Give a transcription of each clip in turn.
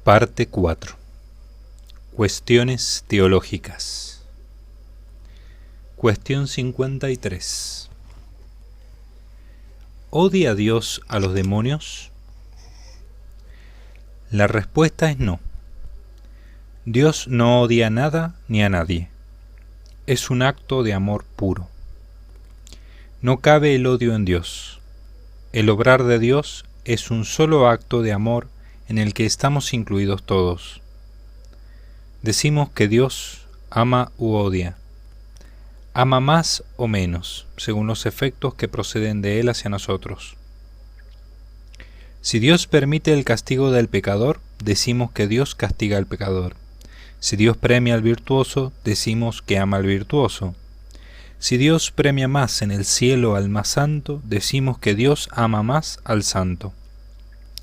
Parte 4. Cuestiones teológicas. Cuestión 53. ¿Odia Dios a los demonios? La respuesta es no. Dios no odia a nada ni a nadie. Es un acto de amor puro. No cabe el odio en Dios. El obrar de Dios es un solo acto de amor en el que estamos incluidos todos. Decimos que Dios ama u odia. Ama más o menos, según los efectos que proceden de Él hacia nosotros. Si Dios permite el castigo del pecador, decimos que Dios castiga al pecador. Si Dios premia al virtuoso, decimos que ama al virtuoso. Si Dios premia más en el cielo al más santo, decimos que Dios ama más al santo.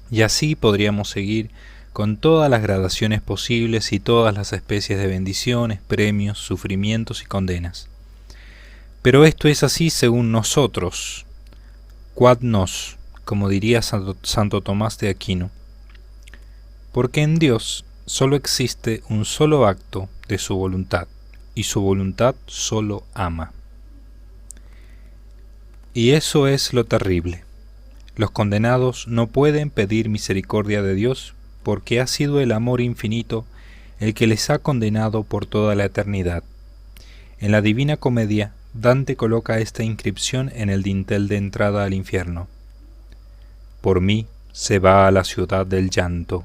Y así podríamos seguir con todas las gradaciones posibles y todas las especies de bendiciones, premios, sufrimientos y condenas. Pero esto es así según nosotros, quad nos, como diría Santo Tomás de Aquino, porque en Dios solo existe un solo acto de su voluntad, y su voluntad solo ama. Y eso es lo terrible. Los condenados no pueden pedir misericordia de Dios porque ha sido el amor infinito el que les ha condenado por toda la eternidad. En la Divina Comedia, Dante coloca esta inscripción en el dintel de entrada al infierno. Por mí se va a la ciudad del llanto,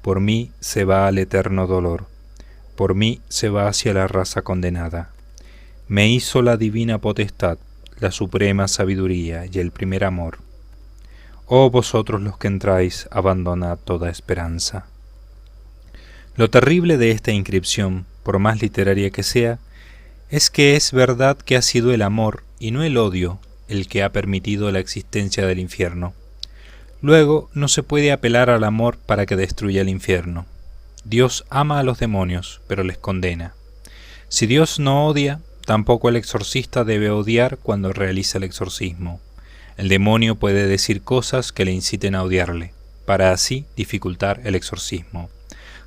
por mí se va al eterno dolor, por mí se va hacia la raza condenada. Me hizo la divina potestad, la suprema sabiduría y el primer amor. Oh vosotros los que entráis, abandonad toda esperanza. Lo terrible de esta inscripción, por más literaria que sea, es que es verdad que ha sido el amor y no el odio el que ha permitido la existencia del infierno. Luego no se puede apelar al amor para que destruya el infierno. Dios ama a los demonios, pero les condena. Si Dios no odia, tampoco el exorcista debe odiar cuando realiza el exorcismo. El demonio puede decir cosas que le inciten a odiarle, para así dificultar el exorcismo.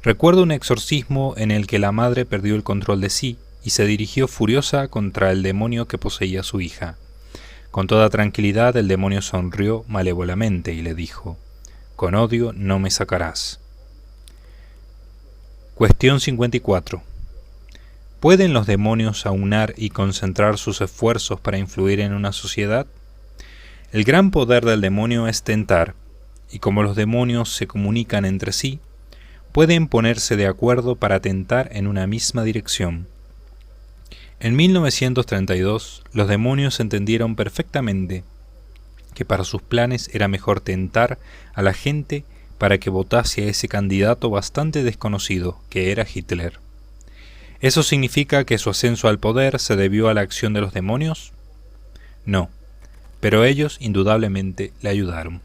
Recuerdo un exorcismo en el que la madre perdió el control de sí y se dirigió furiosa contra el demonio que poseía a su hija. Con toda tranquilidad el demonio sonrió malévolamente y le dijo: «Con odio no me sacarás». Cuestión 54. ¿Pueden los demonios aunar y concentrar sus esfuerzos para influir en una sociedad? El gran poder del demonio es tentar, y como los demonios se comunican entre sí, pueden ponerse de acuerdo para tentar en una misma dirección. En 1932, los demonios entendieron perfectamente que para sus planes era mejor tentar a la gente para que votase a ese candidato bastante desconocido, que era Hitler. ¿Eso significa que su ascenso al poder se debió a la acción de los demonios? No, pero ellos indudablemente le ayudaron.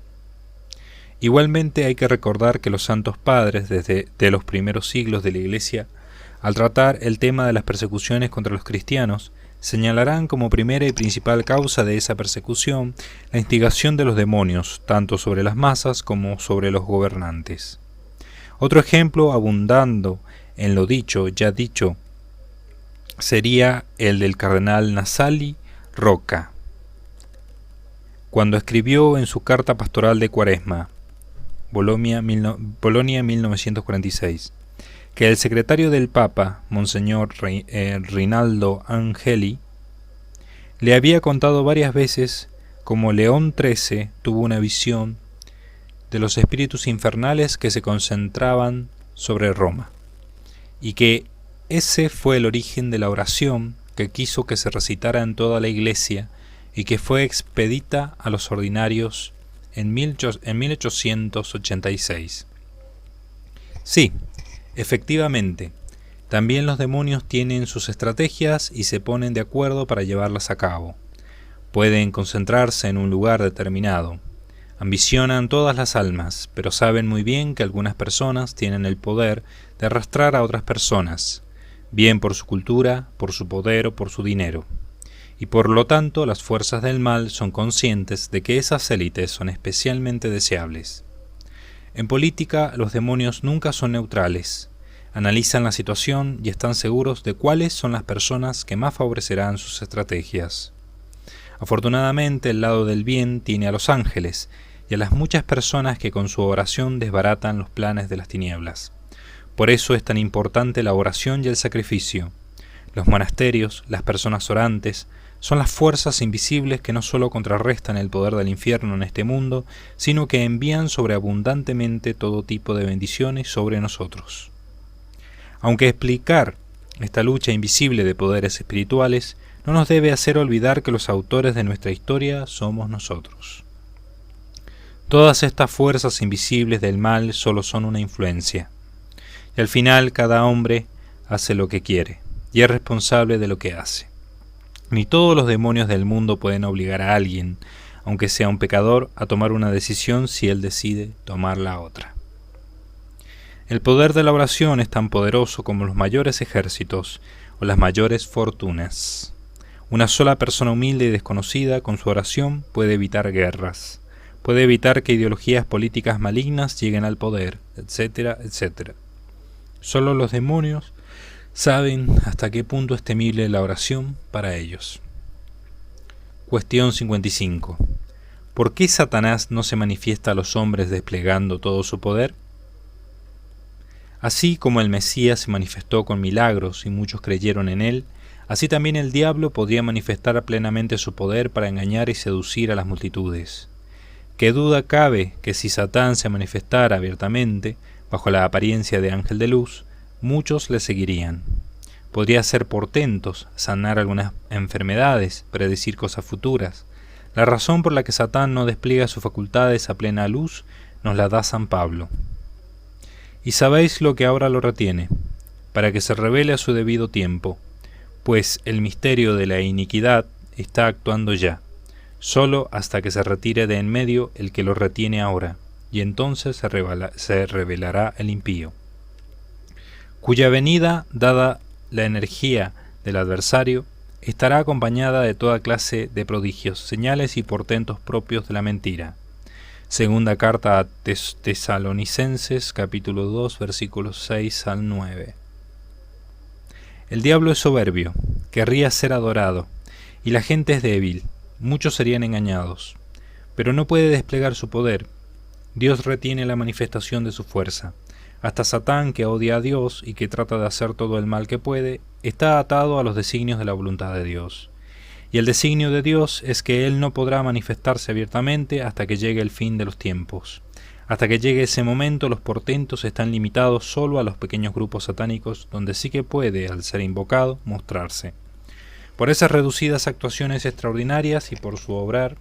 Igualmente hay que recordar que los santos padres desde los primeros siglos de la Iglesia, al tratar el tema de las persecuciones contra los cristianos, señalarán como primera y principal causa de esa persecución la instigación de los demonios, tanto sobre las masas como sobre los gobernantes. Otro ejemplo, abundando en lo ya dicho, sería el del cardenal Nasali Rocca, cuando escribió en su carta pastoral de Cuaresma, Bolonia 1946, que el secretario del Papa, Monseñor Rinaldo Angeli, le había contado varias veces cómo León XIII tuvo una visión de los espíritus infernales que se concentraban sobre Roma, y que ese fue el origen de la oración que quiso que se recitara en toda la Iglesia y que fue expedita a los ordinarios en 1886. Sí, efectivamente, también los demonios tienen sus estrategias y se ponen de acuerdo para llevarlas a cabo. Pueden concentrarse en un lugar determinado. Ambicionan todas las almas, pero saben muy bien que algunas personas tienen el poder de arrastrar a otras personas, bien por su cultura, por su poder o por su dinero. Y por lo tanto las fuerzas del mal son conscientes de que esas élites son especialmente deseables. En política, los demonios nunca son neutrales. Analizan la situación y están seguros de cuáles son las personas que más favorecerán sus estrategias. Afortunadamente, el lado del bien tiene a los ángeles y a las muchas personas que con su oración desbaratan los planes de las tinieblas. Por eso es tan importante la oración y el sacrificio. Los monasterios, las personas orantes, son las fuerzas invisibles que no solo contrarrestan el poder del infierno en este mundo, sino que envían sobreabundantemente todo tipo de bendiciones sobre nosotros. Aunque explicar esta lucha invisible de poderes espirituales no nos debe hacer olvidar que los autores de nuestra historia somos nosotros. Todas estas fuerzas invisibles del mal solo son una influencia, y al final cada hombre hace lo que quiere, y es responsable de lo que hace. Ni todos los demonios del mundo pueden obligar a alguien, aunque sea un pecador, a tomar una decisión si él decide tomar la otra. El poder de la oración es tan poderoso como los mayores ejércitos o las mayores fortunas. Una sola persona humilde y desconocida con su oración puede evitar guerras, puede evitar que ideologías políticas malignas lleguen al poder, etcétera, etcétera. Solo los demonios saben hasta qué punto es temible la oración para ellos. Cuestión 55. ¿Por qué Satanás no se manifiesta a los hombres desplegando todo su poder? Así como el Mesías se manifestó con milagros y muchos creyeron en él, así también el diablo podría manifestar plenamente su poder para engañar y seducir a las multitudes. ¿Qué duda cabe que si Satán se manifestara abiertamente, bajo la apariencia de ángel de luz, muchos le seguirían? Podría hacer portentos, sanar algunas enfermedades, predecir cosas futuras. La razón por la que Satán no despliega sus facultades a plena luz nos la da San Pablo. Y sabéis lo que ahora lo retiene, para que se revele a su debido tiempo, pues el misterio de la iniquidad está actuando ya, solo hasta que se retire de en medio el que lo retiene ahora, y entonces se revelará el impío, cuya venida, dada la energía del adversario, estará acompañada de toda clase de prodigios, señales y portentos propios de la mentira. Segunda carta a Tesalonicenses, capítulo 2, versículos 6 al 9. El diablo es soberbio, querría ser adorado, y la gente es débil, muchos serían engañados, pero no puede desplegar su poder. Dios retiene la manifestación de su fuerza. Hasta Satán, que odia a Dios y que trata de hacer todo el mal que puede, está atado a los designios de la voluntad de Dios. Y el designio de Dios es que Él no podrá manifestarse abiertamente hasta que llegue el fin de los tiempos. Hasta que llegue ese momento, los portentos están limitados solo a los pequeños grupos satánicos, donde sí que puede, al ser invocado, mostrarse. Por esas reducidas actuaciones extraordinarias y por su obrar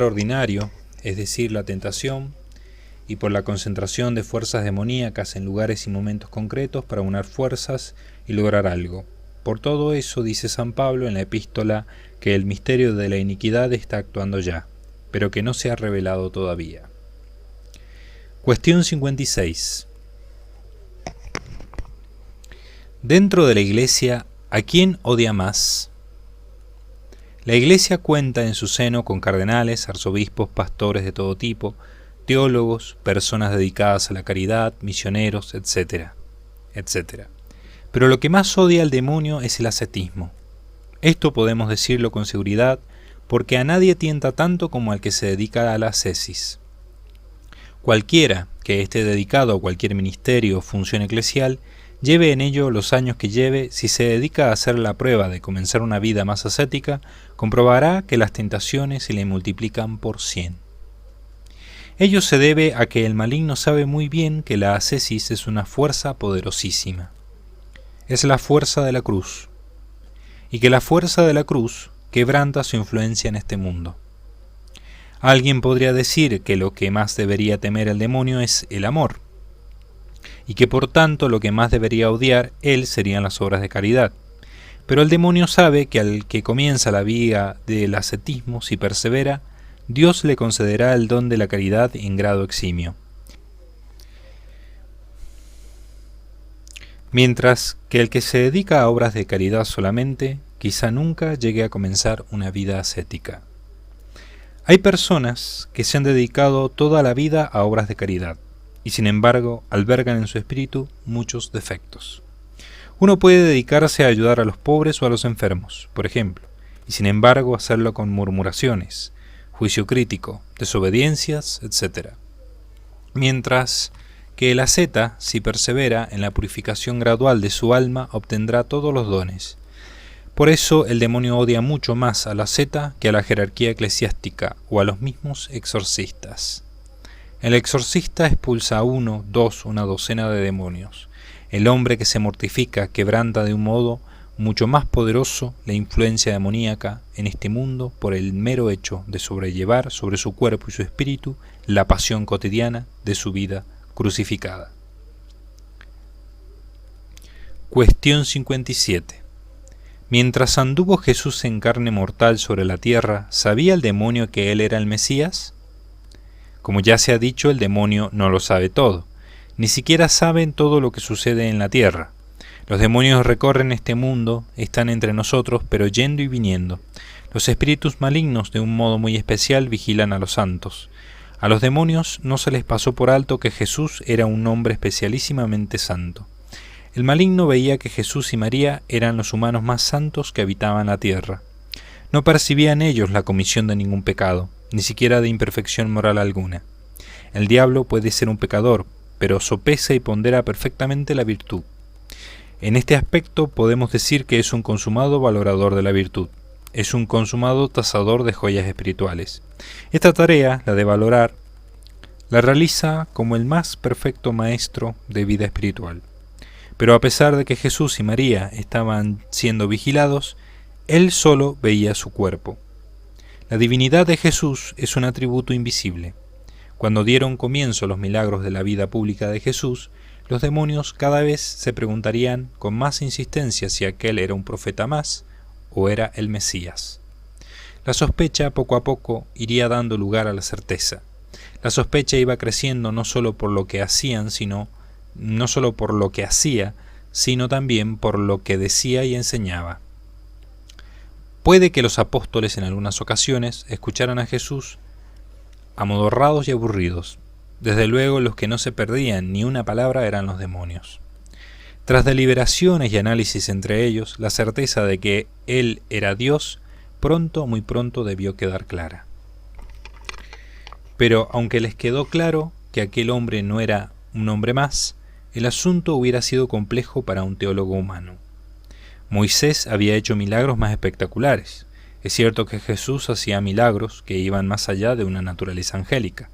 ordinario, es decir, la tentación, y por la concentración de fuerzas demoníacas en lugares y momentos concretos para unar fuerzas y lograr algo. Por todo eso dice San Pablo en la epístola que el misterio de la iniquidad está actuando ya, pero que no se ha revelado todavía. Cuestión 56. Dentro de la Iglesia, ¿a quién odia más? La Iglesia cuenta en su seno con cardenales, arzobispos, pastores de todo tipo, teólogos, personas dedicadas a la caridad, misioneros, etcétera, etcétera. Pero lo que más odia al demonio es el ascetismo. Esto podemos decirlo con seguridad porque a nadie tienta tanto como al que se dedica a la ascesis. Cualquiera que esté dedicado a cualquier ministerio o función eclesial, lleve en ello los años que lleve, si se dedica a hacer la prueba de comenzar una vida más ascética, comprobará que las tentaciones se le multiplican por 100. Ello se debe a que el maligno sabe muy bien que la ascesis es una fuerza poderosísima. Es la fuerza de la cruz, y que la fuerza de la cruz quebranta su influencia en este mundo. Alguien podría decir que lo que más debería temer el demonio es el amor, y que por tanto lo que más debería odiar él serían las obras de caridad. Pero el demonio sabe que al que comienza la vía del ascetismo, si persevera, Dios le concederá el don de la caridad en grado eximio. Mientras que el que se dedica a obras de caridad solamente, quizá nunca llegue a comenzar una vida ascética. Hay personas que se han dedicado toda la vida a obras de caridad, y sin embargo albergan en su espíritu muchos defectos. Uno puede dedicarse a ayudar a los pobres o a los enfermos, por ejemplo, y sin embargo hacerlo con murmuraciones, juicio crítico, desobediencias, etc. Mientras que el asceta, si persevera en la purificación gradual de su alma, obtendrá todos los dones. Por eso el demonio odia mucho más al asceta que a la jerarquía eclesiástica o a los mismos exorcistas. El exorcista expulsa a uno, dos, una docena de demonios. El hombre que se mortifica quebranta de un modo mucho más poderoso la influencia demoníaca en este mundo por el mero hecho de sobrellevar sobre su cuerpo y su espíritu la pasión cotidiana de su vida crucificada. Cuestión 57. Mientras anduvo Jesús en carne mortal sobre la tierra, ¿sabía el demonio que él era el Mesías? Como ya se ha dicho, el demonio no lo sabe todo, ni siquiera saben todo lo que sucede en la tierra. Los demonios recorren este mundo, están entre nosotros, pero yendo y viniendo. Los espíritus malignos, de un modo muy especial, vigilan a los santos. A los demonios no se les pasó por alto que Jesús era un hombre especialísimamente santo. El maligno veía que Jesús y María eran los humanos más santos que habitaban la tierra. No percibían ellos la comisión de ningún pecado, ni siquiera de imperfección moral alguna. El diablo puede ser un pecador, pero sopesa y pondera perfectamente la virtud. En este aspecto podemos decir que es un consumado valorador de la virtud. Es un consumado tasador de joyas espirituales. Esta tarea, la de valorar, la realiza como el más perfecto maestro de vida espiritual. Pero a pesar de que Jesús y María estaban siendo vigilados, él solo veía su cuerpo. La divinidad de Jesús es un atributo invisible. Cuando dieron comienzo los milagros de la vida pública de Jesús, los demonios cada vez se preguntarían con más insistencia si aquel era un profeta más o era el Mesías. La sospecha poco a poco iría dando lugar a la certeza. La sospecha iba creciendo no solo por lo que hacía, sino también por lo que decía y enseñaba. Puede que los apóstoles en algunas ocasiones escucharan a Jesús amodorrados y aburridos. Desde luego los que no se perdían ni una palabra eran los demonios. Tras deliberaciones y análisis entre ellos, la certeza de que él era Dios muy pronto debió quedar clara. Pero aunque les quedó claro que aquel hombre no era un hombre más, el asunto hubiera sido complejo para un teólogo humano. Moisés había hecho milagros más espectaculares. Es cierto que Jesús hacía milagros que iban más allá de una naturaleza angélica,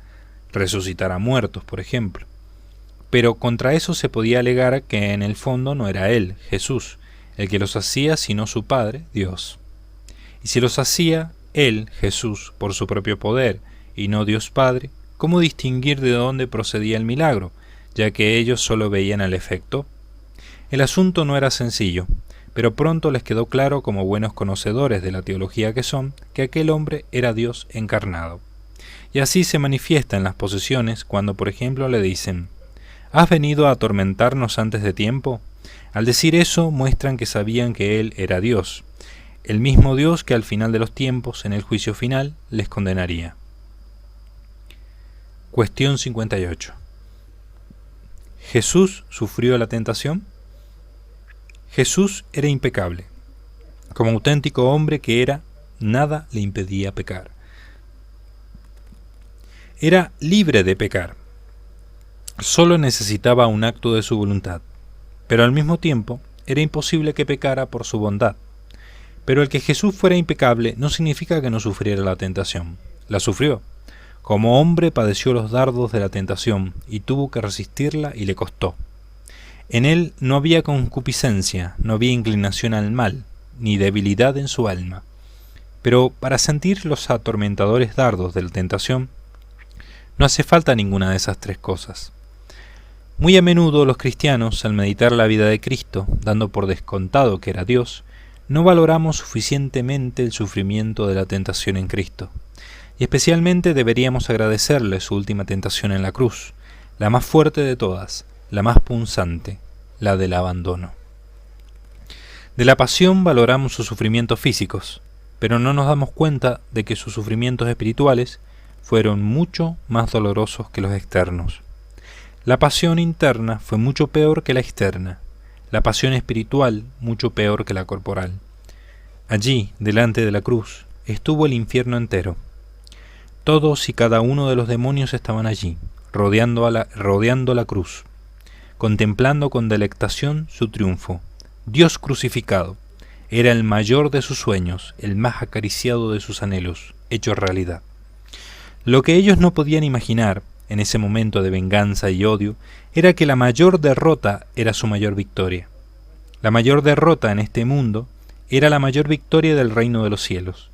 resucitar a muertos, por ejemplo. Pero contra eso se podía alegar que en el fondo no era él, Jesús, el que los hacía, sino su Padre, Dios. Y si los hacía él, Jesús, por su propio poder, y no Dios Padre, ¿cómo distinguir de dónde procedía el milagro, ya que ellos solo veían el efecto? El asunto no era sencillo, pero pronto les quedó claro, como buenos conocedores de la teología que son, que aquel hombre era Dios encarnado. Y así se manifiesta en las posesiones cuando, por ejemplo, le dicen: ¿has venido a atormentarnos antes de tiempo? Al decir eso, muestran que sabían que él era Dios, el mismo Dios que al final de los tiempos, en el juicio final, les condenaría. Cuestión 58. ¿Jesús sufrió la tentación? Jesús era impecable. Como auténtico hombre que era, nada le impedía pecar. Era libre de pecar. Solo necesitaba un acto de su voluntad. Pero al mismo tiempo, era imposible que pecara por su bondad. Pero el que Jesús fuera impecable no significa que no sufriera la tentación. La sufrió. Como hombre padeció los dardos de la tentación y tuvo que resistirla y le costó. En él no había concupiscencia, no había inclinación al mal, ni debilidad en su alma. Pero para sentir los atormentadores dardos de la tentación, no hace falta ninguna de esas tres cosas. Muy a menudo los cristianos, al meditar la vida de Cristo, dando por descontado que era Dios, no valoramos suficientemente el sufrimiento de la tentación en Cristo. Y especialmente deberíamos agradecerle su última tentación en la cruz, la más fuerte de todas, la más punzante, la del abandono. De la pasión valoramos sus sufrimientos físicos, pero no nos damos cuenta de que sus sufrimientos espirituales fueron mucho más dolorosos que los externos. La pasión interna fue mucho peor que la externa, la pasión espiritual mucho peor que la corporal. Allí, delante de la cruz, estuvo el infierno entero. Todos y cada uno de los demonios estaban allí, rodeando la cruz, contemplando con delectación su triunfo. Dios crucificado era el mayor de sus sueños, el más acariciado de sus anhelos, hecho realidad. Lo que ellos no podían imaginar, en ese momento de venganza y odio, era que la mayor derrota era su mayor victoria. La mayor derrota en este mundo era la mayor victoria del reino de los cielos.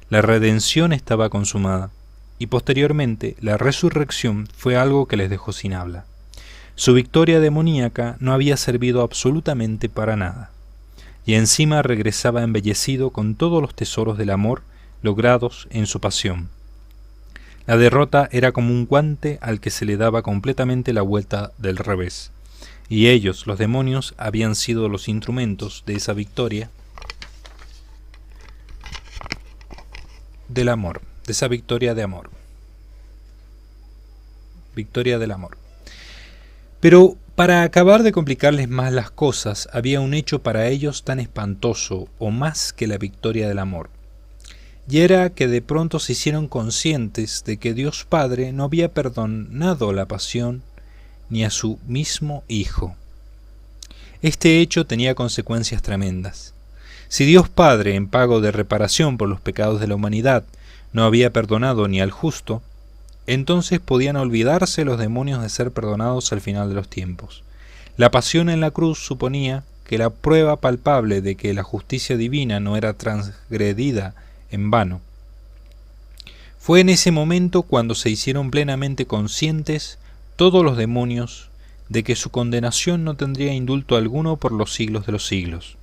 La redención estaba consumada, y posteriormente la resurrección fue algo que les dejó sin habla. Su victoria demoníaca no había servido absolutamente para nada, y encima regresaba embellecido con todos los tesoros del amor logrados en su pasión. La derrota era como un guante al que se le daba completamente la vuelta del revés, y ellos, los demonios, habían sido los instrumentos de esa victoria del amor, de esa victoria de amor. Victoria del amor. Pero para acabar de complicarles más las cosas, había un hecho para ellos tan espantoso o más que la victoria del amor. Y era que de pronto se hicieron conscientes de que Dios Padre no había perdonado la pasión ni a su mismo Hijo. Este hecho tenía consecuencias tremendas. Si Dios Padre, en pago de reparación por los pecados de la humanidad, no había perdonado ni al justo, entonces podían olvidarse los demonios de ser perdonados al final de los tiempos. La pasión en la cruz suponía que la prueba palpable de que la justicia divina no era transgredida en vano. Fue en ese momento cuando se hicieron plenamente conscientes todos los demonios de que su condenación no tendría indulto alguno por los siglos de los siglos.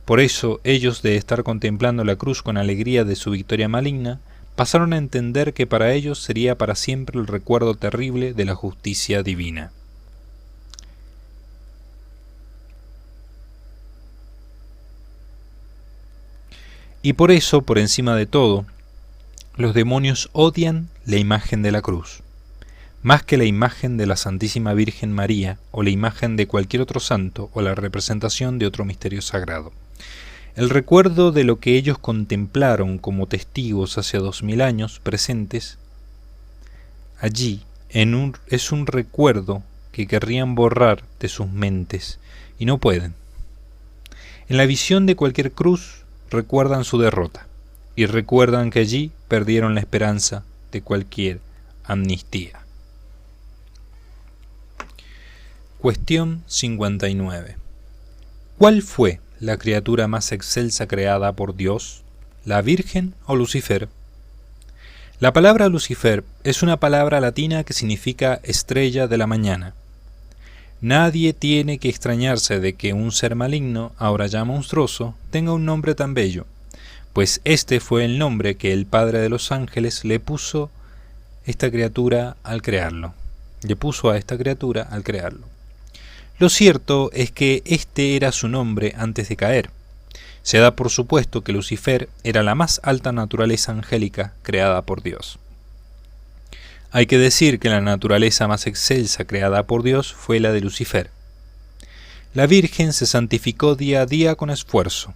Por eso ellos, de estar contemplando la cruz con alegría de su victoria maligna, pasaron a entender que para ellos sería para siempre el recuerdo terrible de la justicia divina. Y por eso, por encima de todo, los demonios odian la imagen de la cruz, más que la imagen de la Santísima Virgen María o la imagen de cualquier otro santo o la representación de otro misterio sagrado. El recuerdo de lo que ellos contemplaron como testigos hace 2000 años presentes allí es un recuerdo que querrían borrar de sus mentes y no pueden. En la visión de cualquier cruz recuerdan su derrota y recuerdan que allí perdieron la esperanza de cualquier amnistía. Cuestión 59. ¿Cuál fue la criatura más excelsa creada por Dios, la Virgen o Lucifer? La palabra Lucifer es una palabra latina que significa estrella de la mañana. Nadie tiene que extrañarse de que un ser maligno, ahora ya monstruoso, tenga un nombre tan bello, pues este fue el nombre que el Padre de los Ángeles le puso a esta criatura al crearlo. Lo cierto es que este era su nombre antes de caer. Se da por supuesto que Lucifer era la más alta naturaleza angélica creada por Dios. Hay que decir que la naturaleza más excelsa creada por Dios fue la de Lucifer. La Virgen se santificó día a día con esfuerzo.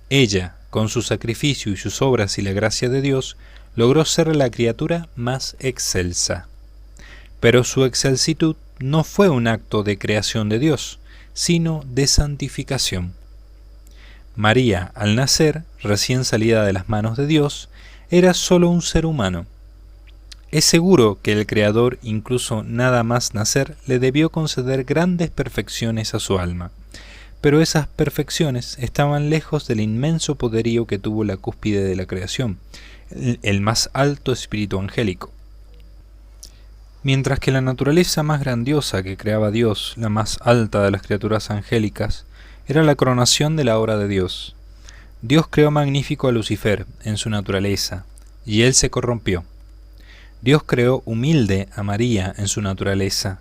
Ella, con su sacrificio y sus obras y la gracia de Dios, logró ser la criatura más excelsa. Pero su excelsitud no fue un acto de creación de Dios, sino de santificación. María, al nacer, recién salida de las manos de Dios, era solo un ser humano. Es seguro que el Creador, incluso nada más nacer, le debió conceder grandes perfecciones a su alma, pero esas perfecciones estaban lejos del inmenso poderío que tuvo la cúspide de la creación, el más alto espíritu angélico. Mientras que la naturaleza más grandiosa que creaba Dios, la más alta de las criaturas angélicas, era la coronación de la obra de Dios. Dios creó magnífico a Lucifer en su naturaleza, y él se corrompió. Dios creó humilde a María en su naturaleza,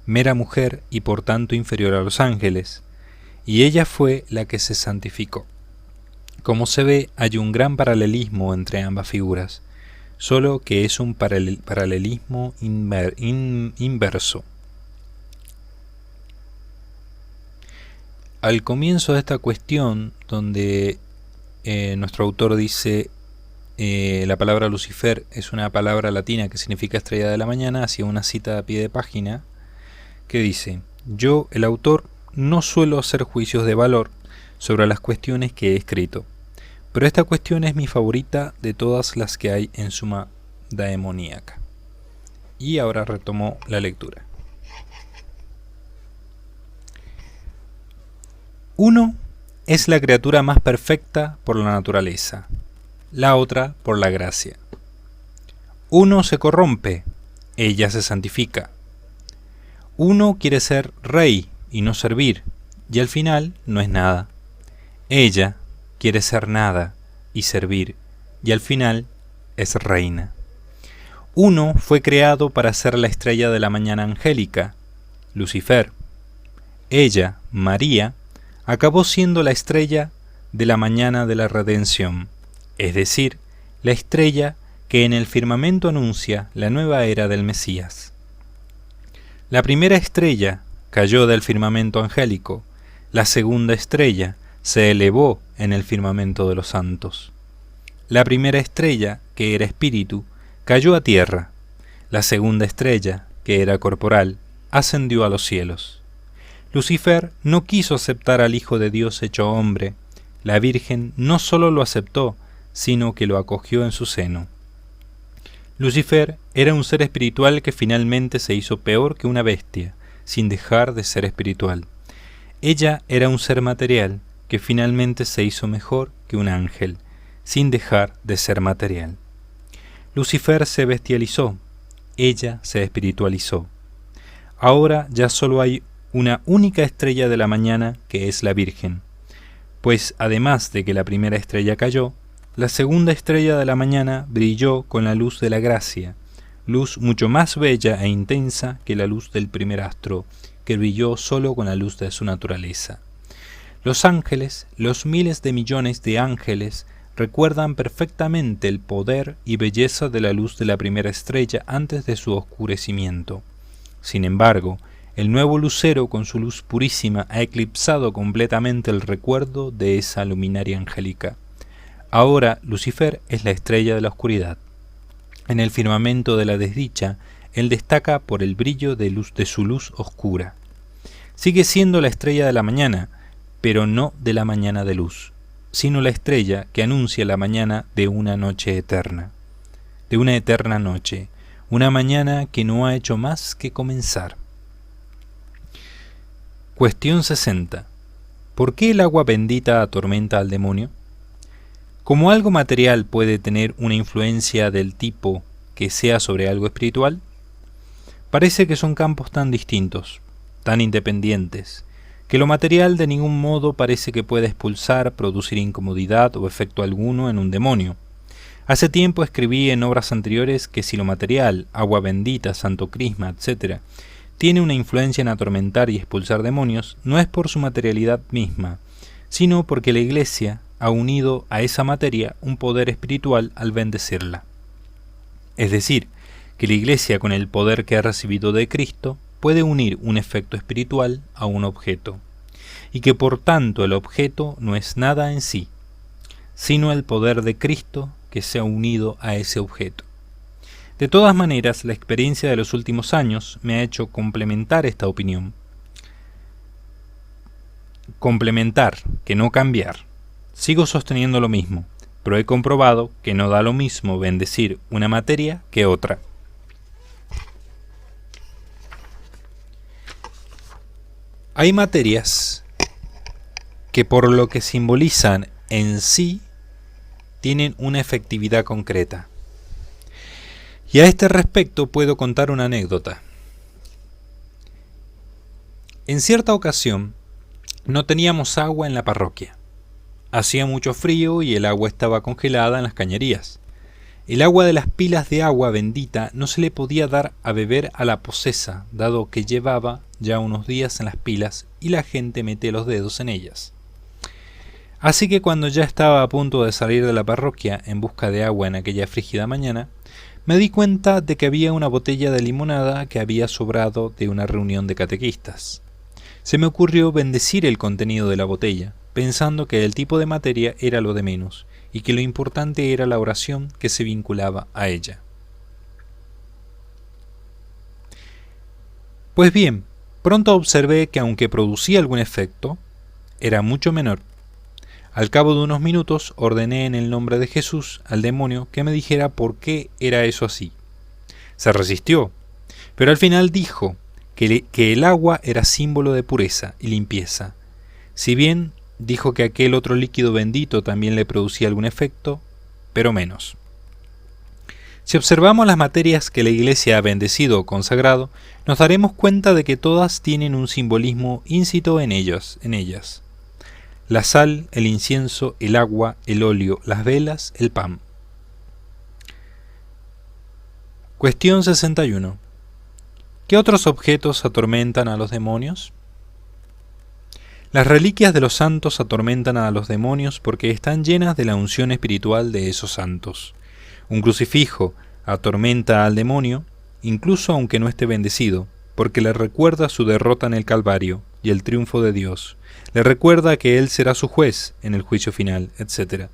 mera mujer y por tanto inferior a los ángeles, y ella fue la que se santificó. Como se ve, hay un gran paralelismo entre ambas figuras, solo que es un paralelismo inverso. Al comienzo de esta cuestión, donde nuestro autor dice la palabra Lucifer es una palabra latina que significa estrella de la mañana, hacía una cita a pie de página que dice: yo, el autor, no suelo hacer juicios de valor sobre las cuestiones que he escrito, pero esta cuestión es mi favorita de todas las que hay en Summa Daemoniaca. Y ahora retomo la lectura. 1 es la criatura más perfecta por la naturaleza, la otra por la gracia. Uno se corrompe, ella se santifica. Uno quiere ser rey y no servir, y al final no es nada. Ella quiere ser nada y servir, y al final es reina. Uno fue creado para ser la estrella de la mañana angélica, Lucifer. Ella, María, acabó siendo la estrella de la mañana de la redención, es decir, la estrella que en el firmamento anuncia la nueva era del Mesías. La primera estrella cayó del firmamento angélico, la segunda estrella se elevó en el firmamento de los santos. La primera estrella, que era espíritu, cayó a tierra, la segunda estrella, que era corporal, ascendió a los cielos. Lucifer no quiso aceptar al Hijo de Dios hecho hombre, la Virgen no solo lo aceptó, sino que lo acogió en su seno. Lucifer era un ser espiritual que finalmente se hizo peor que una bestia, sin dejar de ser espiritual. Ella era un ser material que finalmente se hizo mejor que un ángel, sin dejar de ser material. Lucifer se bestializó, ella se espiritualizó. Ahora ya solo hay una única estrella de la mañana, que es la Virgen, pues además de que la primera estrella cayó, la segunda estrella de la mañana brilló con la luz de la gracia, luz mucho más bella e intensa que la luz del primer astro, que brilló solo con la luz de su naturaleza. Los ángeles, los miles de millones de ángeles, recuerdan perfectamente el poder y belleza de la luz de la primera estrella antes de su oscurecimiento. Sin embargo, el nuevo lucero con su luz purísima ha eclipsado completamente el recuerdo de esa luminaria angélica. Ahora Lucifer es la estrella de la oscuridad. En el firmamento de la desdicha, él destaca por el brillo de su luz oscura. Sigue siendo la estrella de la mañana, pero no de la mañana de luz, sino la estrella que anuncia la mañana de una noche eterna, de una eterna noche, una mañana que no ha hecho más que comenzar. Cuestión 60. ¿Por qué el agua bendita atormenta al demonio? ¿Cómo algo material puede tener una influencia del tipo que sea sobre algo espiritual? Parece que son campos tan distintos, tan independientes, que lo material de ningún modo parece que pueda expulsar, producir incomodidad o efecto alguno en un demonio. Hace tiempo escribí en obras anteriores que si lo material, agua bendita, santo crisma, etc., tiene una influencia en atormentar y expulsar demonios, no es por su materialidad misma, sino porque la Iglesia ha unido a esa materia un poder espiritual al bendecirla. Es decir, que la Iglesia, con el poder que ha recibido de Cristo, puede unir un efecto espiritual a un objeto, y que por tanto el objeto no es nada en sí, sino el poder de Cristo que se ha unido a ese objeto. De todas maneras, la experiencia de los últimos años me ha hecho complementar esta opinión. Complementar, que no cambiar. Sigo sosteniendo lo mismo, pero he comprobado que no da lo mismo bendecir una materia que otra. Hay materias que por lo que simbolizan en sí tienen una efectividad concreta. Y a este respecto puedo contar una anécdota. En cierta ocasión no teníamos agua en la parroquia. Hacía mucho frío y el agua estaba congelada en las cañerías. El agua de las pilas de agua bendita no se le podía dar a beber a la posesa, dado que llevaba ya unos días en las pilas y la gente mete los dedos en ellas. Así que cuando ya estaba a punto de salir de la parroquia en busca de agua en aquella frígida mañana, me di cuenta de que había una botella de limonada que había sobrado de una reunión de catequistas. Se me ocurrió bendecir el contenido de la botella, pensando que el tipo de materia era lo de menos, y que lo importante era la oración que se vinculaba a ella. Pues bien, pronto observé que aunque producía algún efecto, era mucho menor. Al cabo de unos minutos ordené en el nombre de Jesús al demonio que me dijera por qué era eso así. Se resistió, pero al final dijo que el agua era símbolo de pureza y limpieza. Si bien dijo que aquel otro líquido bendito también le producía algún efecto, pero menos. Si observamos las materias que la Iglesia ha bendecido o consagrado, nos daremos cuenta de que todas tienen un simbolismo íncito en ellas. La sal, el incienso, el agua, el óleo, las velas, el pan. Cuestión 61. ¿Qué otros objetos atormentan a los demonios? Las reliquias de los santos atormentan a los demonios porque están llenas de la unción espiritual de esos santos. Un crucifijo atormenta al demonio, incluso aunque no esté bendecido, porque le recuerda su derrota en el Calvario y el triunfo de Dios. Le recuerda que Él será su juez en el juicio final, etc.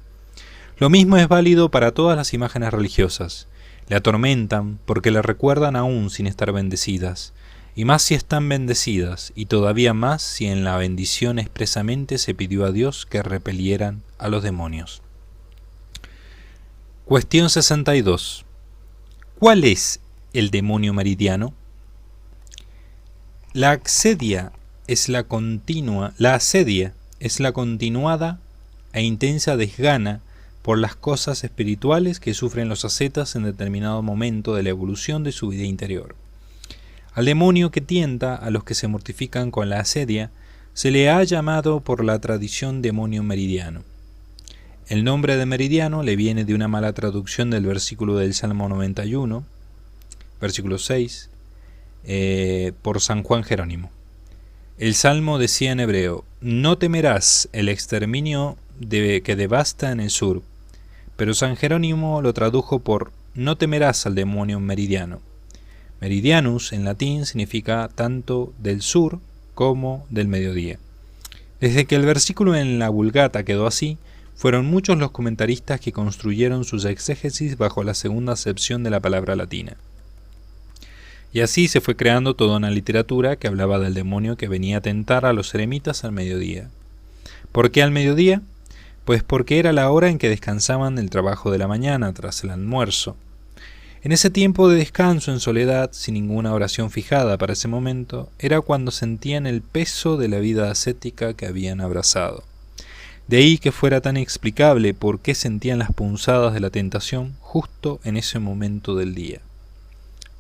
Lo mismo es válido para todas las imágenes religiosas. Le atormentan porque le recuerdan aún sin estar bendecidas, y más si están bendecidas, y todavía más si en la bendición expresamente se pidió a Dios que repelieran a los demonios. Cuestión 62. ¿Cuál es el demonio meridiano? La asedia es la continuada e intensa desgana por las cosas espirituales que sufren los ascetas en determinado momento de la evolución de su vida interior. Al demonio que tienta a los que se mortifican con la asedia se le ha llamado por la tradición demonio meridiano. El nombre de meridiano le viene de una mala traducción del versículo del Salmo 91, versículo 6, por San Juan Jerónimo. El Salmo decía en hebreo: no temerás el exterminio que devasta en el sur, pero San Jerónimo lo tradujo por no temerás al demonio meridiano. Meridianus en latín significa tanto del sur como del mediodía. Desde que el versículo en la Vulgata quedó así, fueron muchos los comentaristas que construyeron sus exégesis bajo la segunda acepción de la palabra latina. Y así se fue creando toda una literatura que hablaba del demonio que venía a tentar a los eremitas al mediodía. ¿Por qué al mediodía? Pues porque era la hora en que descansaban del trabajo de la mañana tras el almuerzo. En ese tiempo de descanso en soledad, sin ninguna oración fijada para ese momento, era cuando sentían el peso de la vida ascética que habían abrazado. De ahí que fuera tan inexplicable por qué sentían las punzadas de la tentación justo en ese momento del día.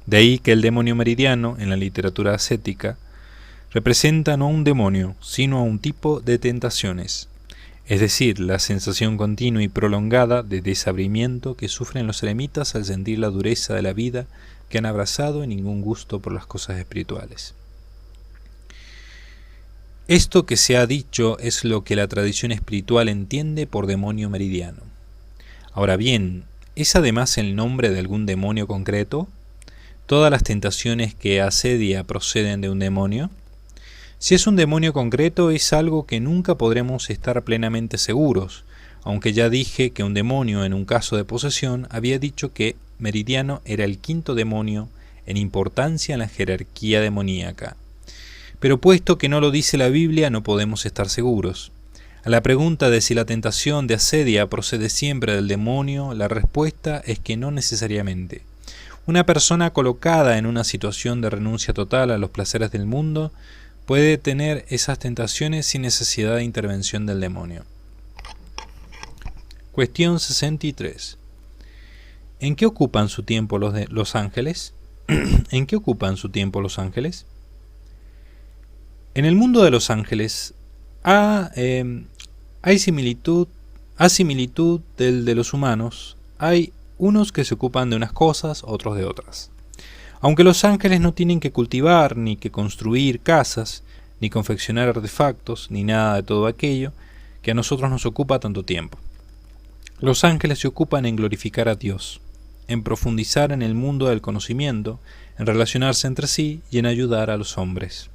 De ahí que el demonio meridiano, en la literatura ascética, representa no a un demonio, sino a un tipo de tentaciones, es decir, la sensación continua y prolongada de desabrimiento que sufren los eremitas al sentir la dureza de la vida que han abrazado y ningún gusto por las cosas espirituales. Esto que se ha dicho es lo que la tradición espiritual entiende por demonio meridiano. Ahora bien, ¿es además el nombre de algún demonio concreto? ¿Todas las tentaciones que asedia proceden de un demonio? Si es un demonio concreto, es algo que nunca podremos estar plenamente seguros, aunque ya dije que un demonio en un caso de posesión había dicho que Meridiano era el quinto demonio en importancia en la jerarquía demoníaca. Pero puesto que no lo dice la Biblia, no podemos estar seguros. A la pregunta de si la tentación de asedia procede siempre del demonio, la respuesta es que no necesariamente. Una persona colocada en una situación de renuncia total a los placeres del mundo puede tener esas tentaciones sin necesidad de intervención del demonio. Cuestión 63. ¿En qué ocupan su tiempo los ángeles? ¿En qué ocupan su tiempo los ángeles? En el mundo de los ángeles hay similitud del de los humanos. Hay unos que se ocupan de unas cosas, otros de otras. Aunque los ángeles no tienen que cultivar, ni que construir casas, ni confeccionar artefactos, ni nada de todo aquello que a nosotros nos ocupa tanto tiempo. Los ángeles se ocupan en glorificar a Dios, en profundizar en el mundo del conocimiento, en relacionarse entre sí y en ayudar a los hombres.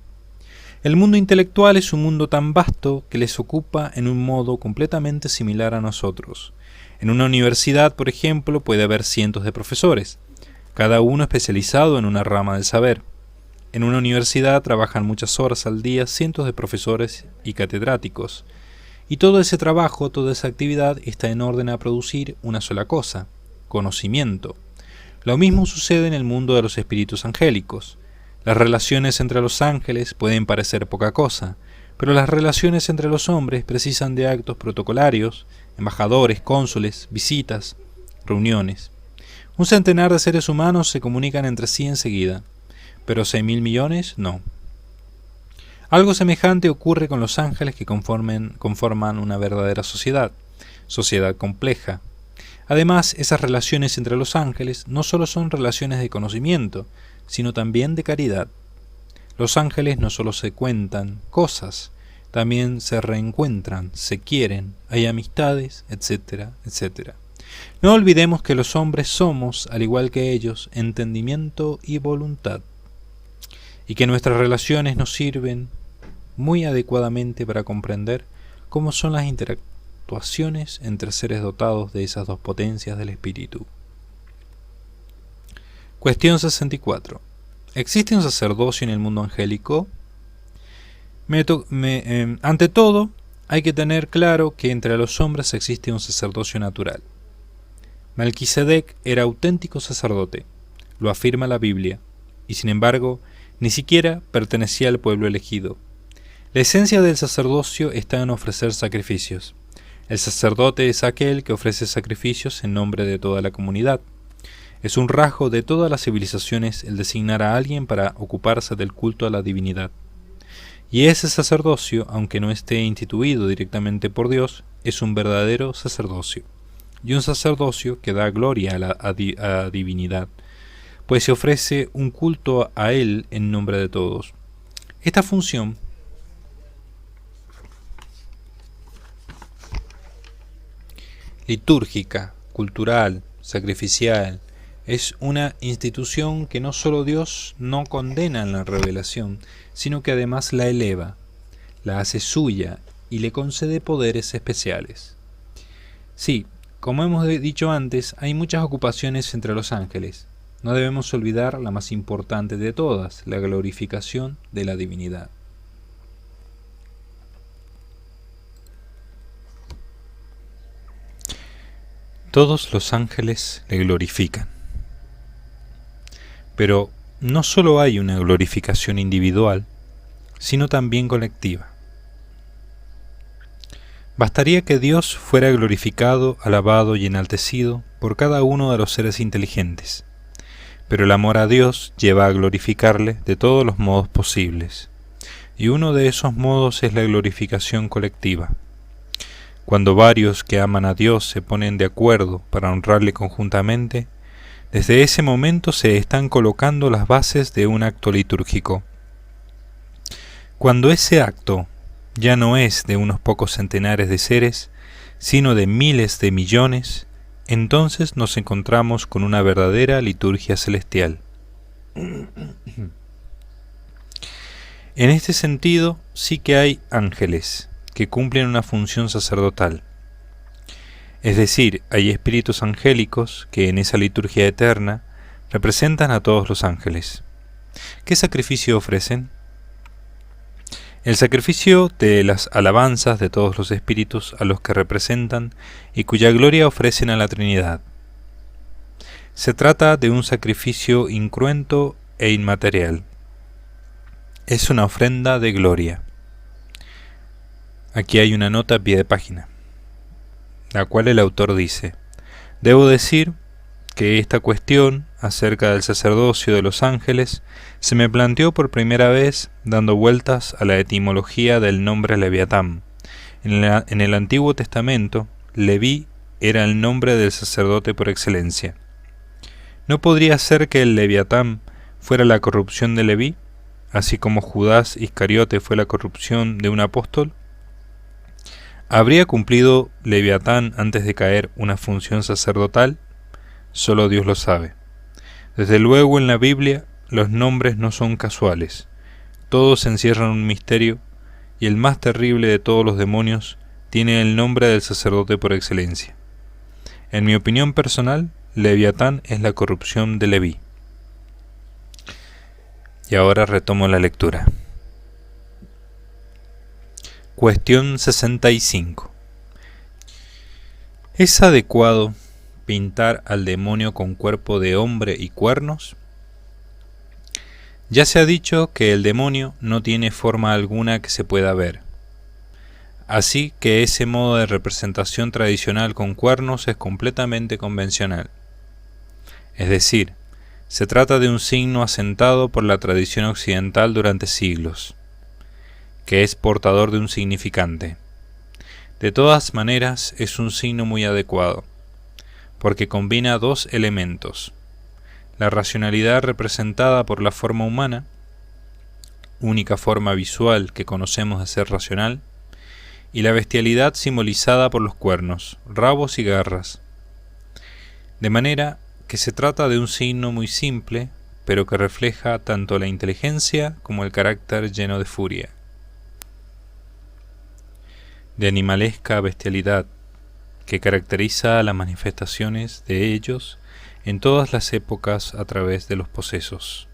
El mundo intelectual es un mundo tan vasto que les ocupa en un modo completamente similar a nosotros. En una universidad, por ejemplo, puede haber cientos de profesores, cada uno especializado en una rama del saber. En una universidad trabajan muchas horas al día cientos de profesores y catedráticos, y todo ese trabajo, toda esa actividad está en orden a producir una sola cosa: conocimiento. Lo mismo sucede en el mundo de los espíritus angélicos. Las relaciones entre los ángeles pueden parecer poca cosa, pero las relaciones entre los hombres precisan de actos protocolarios, embajadores, cónsules, visitas, reuniones. Un centenar de seres humanos se comunican entre sí enseguida, pero 6.000 millones no. Algo semejante ocurre con los ángeles que conforman una verdadera sociedad compleja. Además, esas relaciones entre los ángeles no solo son relaciones de conocimiento, sino también de caridad. Los ángeles no solo se cuentan cosas, también se reencuentran, se quieren, hay amistades, etcétera, etcétera. No olvidemos que los hombres somos, al igual que ellos, entendimiento y voluntad, y que nuestras relaciones nos sirven muy adecuadamente para comprender cómo son las interactuaciones entre seres dotados de esas dos potencias del espíritu. Cuestión 64. ¿Existe un sacerdocio en el mundo angélico? Ante todo, hay que tener claro que entre los hombres existe un sacerdocio natural. Melquisedec era auténtico sacerdote, lo afirma la Biblia, y sin embargo, ni siquiera pertenecía al pueblo elegido. La esencia del sacerdocio está en ofrecer sacrificios. El sacerdote es aquel que ofrece sacrificios en nombre de toda la comunidad. Es un rasgo de todas las civilizaciones el designar a alguien para ocuparse del culto a la divinidad. Y ese sacerdocio, aunque no esté instituido directamente por Dios, es un verdadero sacerdocio. Y un sacerdocio que da gloria a la divinidad, pues se ofrece un culto a Él en nombre de todos. Esta función litúrgica, cultural, sacrificial, es una institución que no solo Dios no condena en la revelación, sino que además la eleva, la hace suya y le concede poderes especiales. Sí, como hemos dicho antes, hay muchas ocupaciones entre los ángeles. No debemos olvidar la más importante de todas, la glorificación de la divinidad. Todos los ángeles le glorifican. Pero no solo hay una glorificación individual, sino también colectiva. Bastaría que Dios fuera glorificado, alabado y enaltecido por cada uno de los seres inteligentes, pero el amor a Dios lleva a glorificarle de todos los modos posibles, y uno de esos modos es la glorificación colectiva. Cuando varios que aman a Dios se ponen de acuerdo para honrarle conjuntamente, desde ese momento se están colocando las bases de un acto litúrgico. Cuando ese acto ya no es de unos pocos centenares de seres, sino de miles de millones, entonces nos encontramos con una verdadera liturgia celestial. En este sentido, sí que hay ángeles que cumplen una función sacerdotal. Es decir, hay espíritus angélicos que en esa liturgia eterna representan a todos los ángeles. ¿Qué sacrificio ofrecen? El sacrificio de las alabanzas de todos los espíritus a los que representan y cuya gloria ofrecen a la Trinidad. Se trata de un sacrificio incruento e inmaterial. Es una ofrenda de gloria. Aquí hay una nota a pie de página, la cual el autor dice: debo decir que esta cuestión acerca del sacerdocio de los ángeles se me planteó por primera vez dando vueltas a la etimología del nombre Leviatán. En el Antiguo Testamento, Leví era el nombre del sacerdote por excelencia. ¿No podría ser que el Leviatán fuera la corrupción de Leví, así como Judas Iscariote fue la corrupción de un apóstol? ¿Habría cumplido Leviatán antes de caer una función sacerdotal? Solo Dios lo sabe. Desde luego en la Biblia los nombres no son casuales, todos encierran un misterio, y el más terrible de todos los demonios tiene el nombre del sacerdote por excelencia. En mi opinión personal, Leviatán es la corrupción de Leví. Y ahora retomo la lectura. Cuestión 65. ¿Es adecuado pintar al demonio con cuerpo de hombre y cuernos? Ya se ha dicho que el demonio no tiene forma alguna que se pueda ver. Así que ese modo de representación tradicional con cuernos es completamente convencional. Es decir, se trata de un signo asentado por la tradición occidental durante siglos, que es portador de un significante. De todas maneras, es un signo muy adecuado, porque combina dos elementos: la racionalidad representada por la forma humana, única forma visual que conocemos de ser racional, y la bestialidad simbolizada por los cuernos, rabos y garras. De manera que se trata de un signo muy simple, pero que refleja tanto la inteligencia como el carácter lleno de furia, de animalesca bestialidad, que caracteriza a las manifestaciones de ellos en todas las épocas a través de los posesos.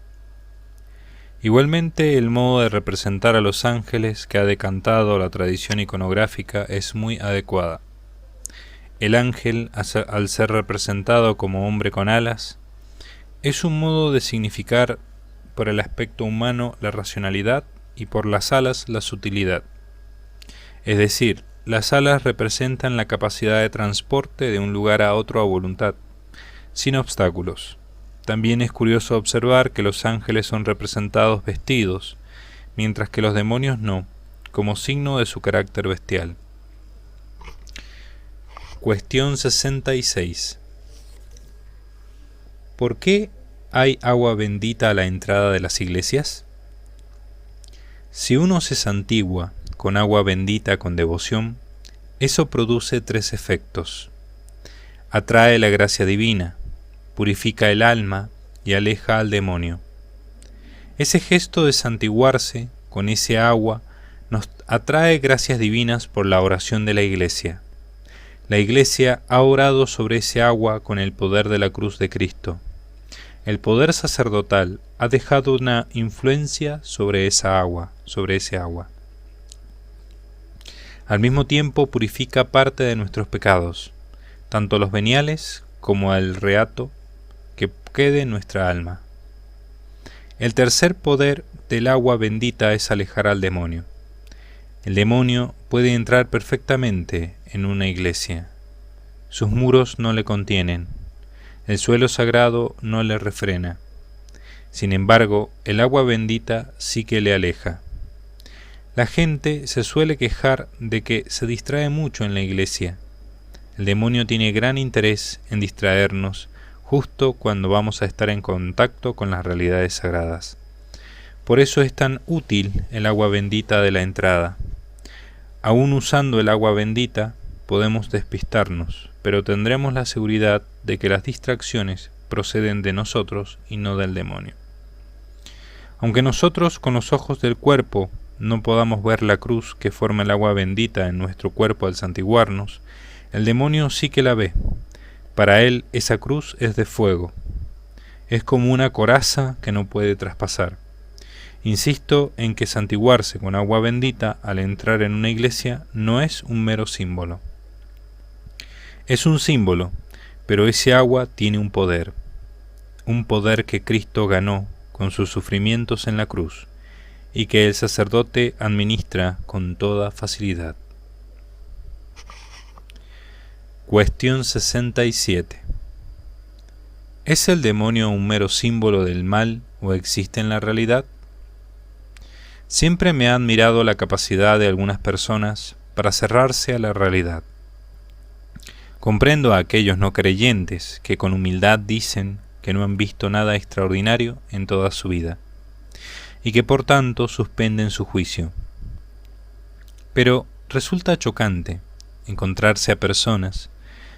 Igualmente, el modo de representar a los ángeles que ha decantado la tradición iconográfica es muy adecuada. El ángel, al ser representado como hombre con alas, es un modo de significar por el aspecto humano la racionalidad y por las alas la sutilidad. Es decir, las alas representan la capacidad de transporte de un lugar a otro a voluntad, sin obstáculos. También es curioso observar que los ángeles son representados vestidos, mientras que los demonios no, como signo de su carácter bestial. Cuestión 66. ¿Por qué hay agua bendita a la entrada de las iglesias? Si uno se santigua con agua bendita con devoción, eso produce tres efectos. Atrae la gracia divina, purifica el alma y aleja al demonio. Ese gesto de santiguarse con ese agua nos atrae gracias divinas por la oración de la Iglesia. La Iglesia ha orado sobre ese agua con el poder de la cruz de Cristo. El poder sacerdotal ha dejado una influencia sobre ese agua. Al mismo tiempo purifica parte de nuestros pecados, tanto los veniales como el reato que quede en nuestra alma. El tercer poder del agua bendita es alejar al demonio. El demonio puede entrar perfectamente en una iglesia. Sus muros no le contienen. El suelo sagrado no le refrena. Sin embargo, el agua bendita sí que le aleja. La gente se suele quejar de que se distrae mucho en la iglesia. El demonio tiene gran interés en distraernos justo cuando vamos a estar en contacto con las realidades sagradas. Por eso es tan útil el agua bendita de la entrada. Aún usando el agua bendita, podemos despistarnos, pero tendremos la seguridad de que las distracciones proceden de nosotros y no del demonio. Aunque nosotros con los ojos del cuerpo no podamos ver la cruz que forma el agua bendita en nuestro cuerpo al santiguarnos, el demonio sí que la ve. Para él esa cruz es de fuego. Es como una coraza que no puede traspasar. Insisto en que santiguarse con agua bendita al entrar en una iglesia no es un mero símbolo. Es un símbolo, pero ese agua tiene un poder que Cristo ganó con sus sufrimientos en la cruz y que el sacerdote administra con toda facilidad. Cuestión 67. ¿Es el demonio un mero símbolo del mal o existe en la realidad? Siempre me ha admirado la capacidad de algunas personas para cerrarse a la realidad. Comprendo a aquellos no creyentes que con humildad dicen que que no han visto nada extraordinario en toda su vida, y que por tanto suspenden su juicio. Pero resulta chocante encontrarse a personas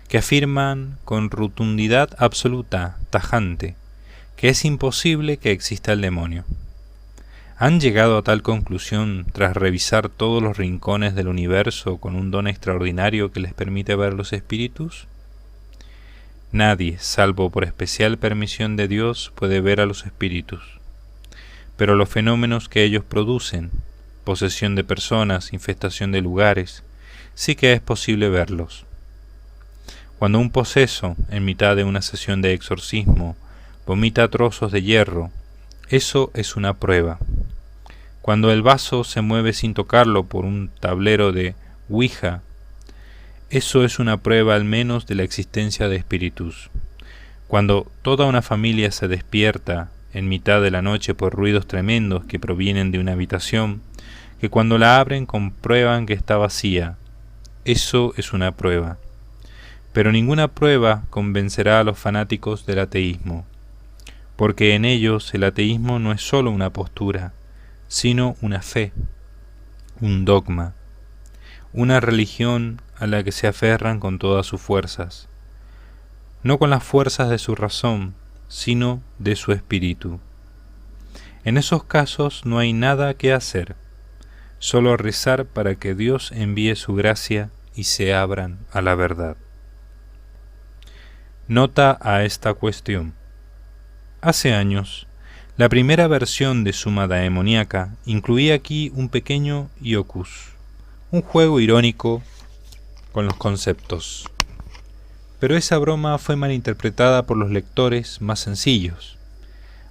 que afirman con rotundidad absoluta, tajante, que es imposible que exista el demonio. ¿Han llegado a tal conclusión tras revisar todos los rincones del universo con un don extraordinario que les permite ver los espíritus? Nadie, salvo por especial permisión de Dios, puede ver a los espíritus. Pero los fenómenos que ellos producen, posesión de personas, infestación de lugares, sí que es posible verlos. Cuando un poseso, en mitad de una sesión de exorcismo, vomita trozos de hierro, eso es una prueba. Cuando el vaso se mueve sin tocarlo por un tablero de Ouija, eso es una prueba al menos de la existencia de espíritus. Cuando toda una familia se despierta en mitad de la noche por ruidos tremendos que provienen de una habitación, que cuando la abren comprueban que está vacía, eso es una prueba. Pero ninguna prueba convencerá a los fanáticos del ateísmo, porque en ellos el ateísmo no es sólo una postura, sino una fe, un dogma, una religión a la que se aferran con todas sus fuerzas, no con las fuerzas de su razón, sino de su espíritu. En esos casos no hay nada que hacer, solo rezar para que Dios envíe su gracia y se abran a la verdad. Nota a esta cuestión. Hace años, la primera versión de Summa Daemoniaca incluía aquí un pequeño iocus, un juego irónico con los conceptos. Pero esa broma fue malinterpretada por los lectores más sencillos,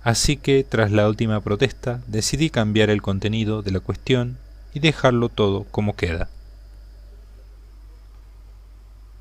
así que tras la última protesta decidí cambiar el contenido de la cuestión y dejarlo todo como queda.